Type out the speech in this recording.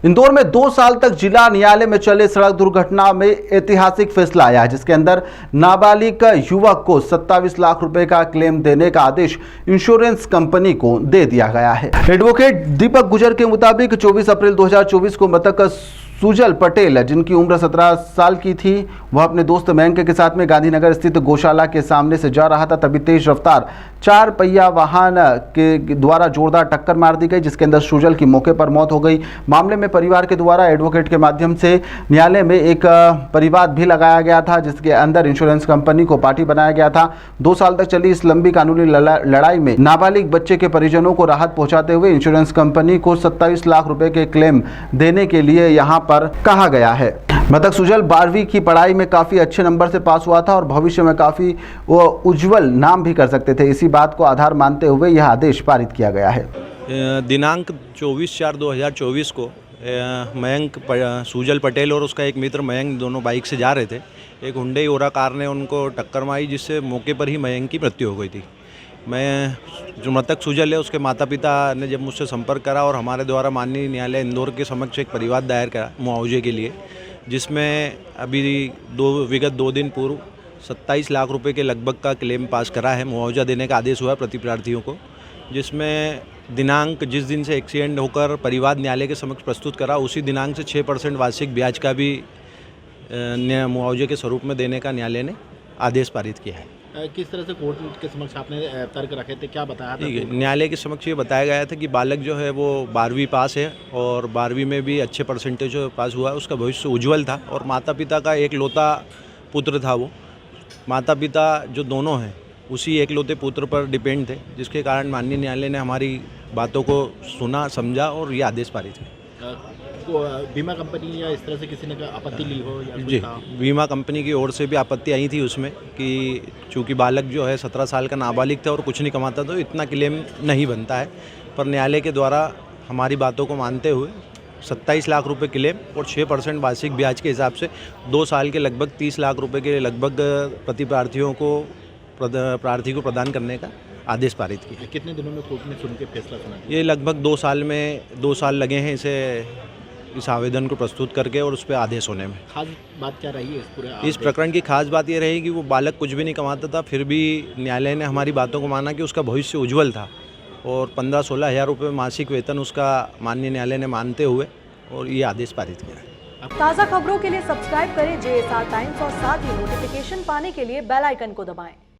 इंदौर में 2 साल तक जिला न्यायालय में चले सड़क दुर्घटना में ऐतिहासिक फैसला आया है, जिसके अंदर नाबालिग युवक को 27 लाख रुपए का क्लेम देने का आदेश इंश्योरेंस कंपनी को दे दिया गया है। एडवोकेट दीपक गुजर के मुताबिक 24 अप्रैल 2024 को मृतक सुजल पटेल, जिनकी उम्र 17 साल की थी, वह अपने दोस्त मयंक के साथ में गांधीनगर स्थित गौशाला के सामने से जा रहा था। तभी तेज रफ्तार 4 पहिया वाहन के द्वारा जोरदार टक्कर मार दी गई, जिसके अंदर सुजल की मौके पर मौत हो गई। मामले में परिवार के द्वारा एडवोकेट के माध्यम से न्यायालय में एक परिवाद भी लगाया गया था, जिसके अंदर इंश्योरेंस कंपनी को पार्टी बनाया गया था। 2 साल तक चली इस लंबी कानूनी लड़ाई में नाबालिग बच्चे के परिजनों को राहत पहुंचाते हुए इंश्योरेंस कंपनी को 27 लाख रुपए के क्लेम देने के लिए यहां पर कहा गया है। मृतक सुजल 12वीं की पढ़ाई में काफी अच्छे नंबर से पास हुआ था और भविष्य में काफी उज्जवल नाम भी कर सकते थे। इसी बात को आधार मानते हुए यह आदेश पारित किया गया है। दिनांक 24/4/2024 को मयंक सुजल पटेल और उसका एक मित्र मयंक दोनों बाइक से जा रहे थे। एक हुंडई ओरा कार ने उनको टक्कर मारी, जिससे मौके पर ही मयंक की मृत्यु हो गई थी। मैं जो मृतक सुजल है उसके माता पिता ने जब मुझसे संपर्क करा और हमारे द्वारा माननीय न्यायालय इंदौर के समक्ष एक परिवाद दायर करा मुआवजे के लिए, जिसमें अभी विगत 2 दिन पूर्व 27 लाख रुपए के लगभग का क्लेम पास करा है। मुआवजा देने का आदेश हुआ प्रति प्रार्थियों को, जिसमें दिनांक जिस दिन से एक्सीडेंट होकर परिवाद न्यायालय के समक्ष प्रस्तुत करा, उसी दिनांक से 6% वार्षिक ब्याज का भी मुआवजे के स्वरूप में देने का न्यायालय ने आदेश पारित किया है। किस तरह से कोर्ट के समक्ष आपने तर्क रखे थे, क्या बताया था? ठीक है, न्यायालय के समक्ष ये बताया गया था कि बालक जो है वो 12वीं पास है और 12वीं में भी अच्छे परसेंटेज पास हुआ है, उसका भविष्य उज्जवल था और माता पिता का एकलौता पुत्र था वो। माता पिता जो दोनों हैं उसी एकलौते पुत्र पर डिपेंड थे, जिसके कारण माननीय न्यायालय ने हमारी बातों को सुना, समझा और ये आदेश पारित किया। बीमा कंपनी या इस तरह से किसी ने आपत्ति ली हो या जी, बीमा कंपनी की ओर से भी आपत्ति आई थी उसमें कि चूंकि बालक जो है 17 साल का नाबालिग था और कुछ नहीं कमाता, तो इतना क्लेम नहीं बनता है। पर न्यायालय के द्वारा हमारी बातों को मानते हुए 27 लाख रुपए क्लेम और 6% वार्षिक ब्याज के हिसाब से 2 साल के लगभग 30 लाख रुपए के लगभग प्रति प्रार्थी को प्रदान करने का आदेश पारित किया। कितने दिनों में कोर्ट ने सुन के फैसला सुना? ये लगभग 2 साल लगे हैं इस आवेदन को प्रस्तुत करके और उस पर आदेश होने में। खास बात क्या रही है इस प्रकरण की खास बात ये रही कि वो बालक कुछ भी नहीं कमाता था, फिर भी न्यायालय ने हमारी बातों को माना कि उसका भविष्य उज्जवल था और 15-16 हज़ार रुपये मासिक वेतन उसका माननीय न्यायालय ने मानते हुए और ये आदेश पारित किया। ताज़ा खबरों के लिए सब्सक्राइब करें JSR टाइम्स और साथ ही नोटिफिकेशन पाने के लिए बेल आइकन को दबाएं।